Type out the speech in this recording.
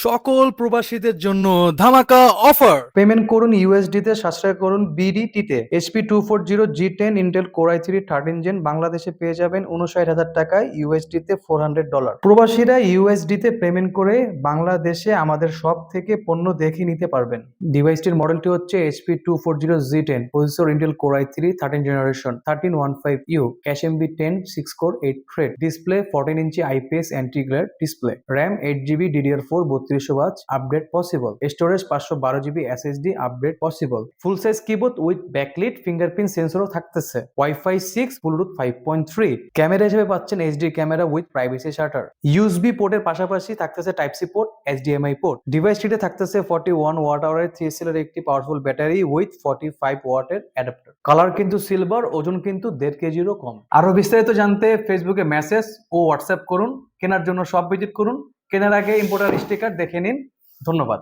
সকল প্রবাসীদের জন্য ধামাকা অফার। পেমেন্ট করুন ইউএসডি তে, সাশ্রয় করুন বিডিটি তে। HP240 G10 Intel core i3 13 gen বাংলাদেশে পেয়ে যাবেন 59,000 টাকায়, ইউএসডি তে $400। প্রবাসীরা ইউএসডি তে পেমেন্ট করে বাংলাদেশে আমাদের সব থেকে পণ্য দেখে নিতে পারবেন। ডিভাইসটির মডেলটি হচ্ছে HP240 G10, processor Intel core i3 13 generation 1315U, cache MB 10, 6 core 8 thread, display 14 inch IPS anti glare display, RAM 8GB DDR4 3200 watts, update possible, storage 512GB SSD, update possible, full size keyboard with backlit fingerprint সেন্সরও থাকতেছে, WiFi 6, Bluetooth 5.3, camera হিসেবে পাচ্ছেন HD camera with privacy shutter, USB পোর্টের পাশাপাশি থাকতেছে type C port, HDMI port. ডিভাইসটিতে থাকতেছে 41 watt আওয়ারের 3 সেলের একটি পাওয়ারফুল ব্যাটারি উইথ 45 ওয়াটের অ্যাডাপ্টার। কালার কিন্তু সিলভার, ওজন কিন্তু 1.5 কেজিরও কম। আরো বিস্তারিত জানতে ফেসবুকে মেসেজ ও হোয়াটসঅ্যাপ করুন। কেনার জন্য শপ ভিজিট করুন। কেনার আগে ইম্পোর্টার স্টিকার দেখে নিন। ধন্যবাদ।